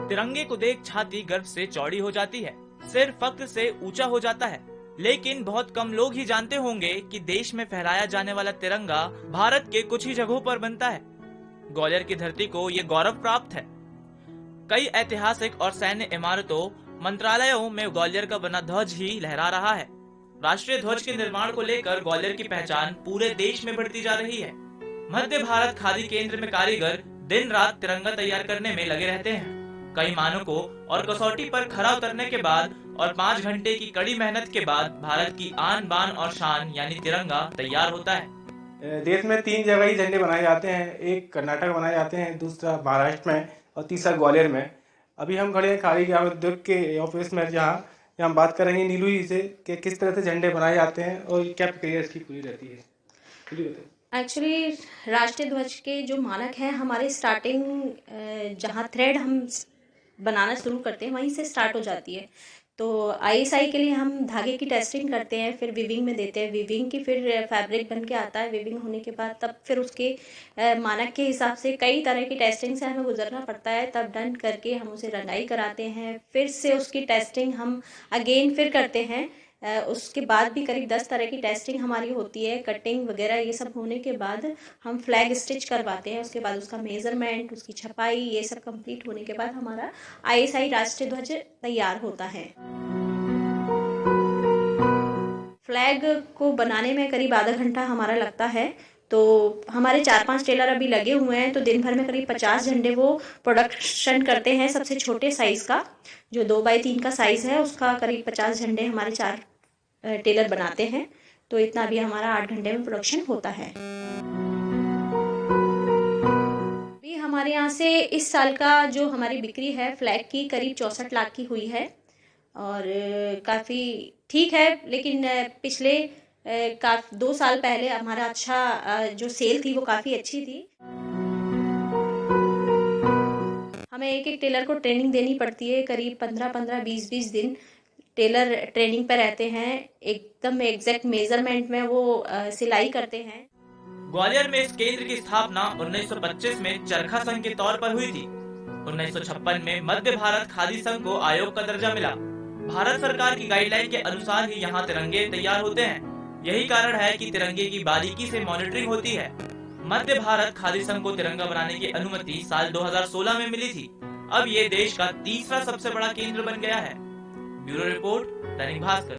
तिरंगे को देख छाती गर्व से चौड़ी हो जाती है, सिर फख्र से ऊंचा हो जाता है। लेकिन बहुत कम लोग ही जानते होंगे कि देश में फहराया जाने वाला तिरंगा भारत के कुछ ही जगहों पर बनता है। ग्वालियर की धरती को ये गौरव प्राप्त है। कई ऐतिहासिक और सैन्य इमारतों, मंत्रालयों में ग्वालियर का बना ध्वज ही लहरा रहा है। राष्ट्रीय ध्वज के निर्माण को लेकर ग्वालियर की पहचान पूरे देश में बढ़ती जा रही है। मध्य भारत खादी केंद्र में कारीगर दिन रात तिरंगा तैयार करने में लगे रहते हैं। कई मानकों और कसौटी पर खरा उतरने के बाद और 5 घंटे की कड़ी मेहनत के बाद भारत की आन बान और शान यानी तिरंगा तैयार होता है। देश में 3 जगह ही झंडे बनाए जाते हैं, एक कर्नाटक में बनाए जाते हैं, दूसरा महाराष्ट्र में और तीसरा ग्वालियर में। अभी हम खड़े हैं खादी ग्राम उद्योग के ऑफिस में, जहाँ हम बात करेंगे नीलू जी से कि किस तरह से झंडे बनाए जाते हैं और क्या प्रक्रिया इसकी पूरी रहती है। एक्चुअली राष्ट्रीय ध्वज के जो मानक हैं, हमारे स्टार्टिंग जहाँ थ्रेड हम बनाना शुरू करते हैं वहीं से स्टार्ट हो जाती है। तो आईएसआई के लिए हम धागे की टेस्टिंग करते हैं, फिर वीविंग में देते हैं, वीविंग की फिर फैब्रिक बन के आता है। वीविंग होने के बाद तब फिर उसके मानक के हिसाब से कई तरह की टेस्टिंग से हमें गुजरना पड़ता है। तब डन करके हम उसे रंगाई कराते हैं, फिर से उसकी टेस्टिंग हम अगेन फिर करते हैं। उसके बाद भी करीब 10 तरह की टेस्टिंग हमारी होती है, कटिंग वगैरह ये सब होने के बाद हम फ्लैग स्टिच करवाते हैं। उसके बाद उसका मेजरमेंट, उसकी छपाई, ये सब कंप्लीट होने के बाद हमारा आईएसआई राष्ट्रीय ध्वज तैयार होता है। फ्लैग को बनाने में करीब आधा घंटा हमारा लगता है। तो हमारे 4-5 टेलर अभी लगे हुए हैं, तो दिन भर में करीब 50 झंडे वो प्रोडक्शन करते हैं। सबसे छोटे साइज़ का जो 2x3 का साइज़ है, उसका करीब 50 झंडे हमारे 4 टेलर बनाते हैं। तो इतना भी हमारा 8 घंटे में प्रोडक्शन होता है। अभी हमारे यहाँ से इस साल का जो हमारी बिक्री है फ्लैग की करीब 64 लाख की हुई है और काफ़ी ठीक है। लेकिन पिछले 2 साल पहले हमारा अच्छा जो सेल थी वो काफ़ी अच्छी थी। हमें एक टेलर को ट्रेनिंग देनी पड़ती है, करीब 15-15, 20-20 दिन टेलर ट्रेनिंग पे रहते हैं। एकदम एग्जैक्ट मेजरमेंट में वो सिलाई करते हैं। ग्वालियर में इस केंद्र की स्थापना 1925 में चरखा संघ के तौर पर हुई थी। 1956 में मध्य भारत खादी संघ को आयोग का दर्जा मिला। भारत सरकार की गाइडलाइन के अनुसार ही यहाँ तिरंगे तैयार होते हैं। यही कारण है कि तिरंगे की बारीकी से मॉनिटरिंग होती है। मध्य भारत खादी संघ को तिरंगा बनाने की अनुमति साल 2016 में मिली थी। अब ये देश का तीसरा सबसे बड़ा केंद्र बन गया है। Bureau report, Dainik Bhaskar.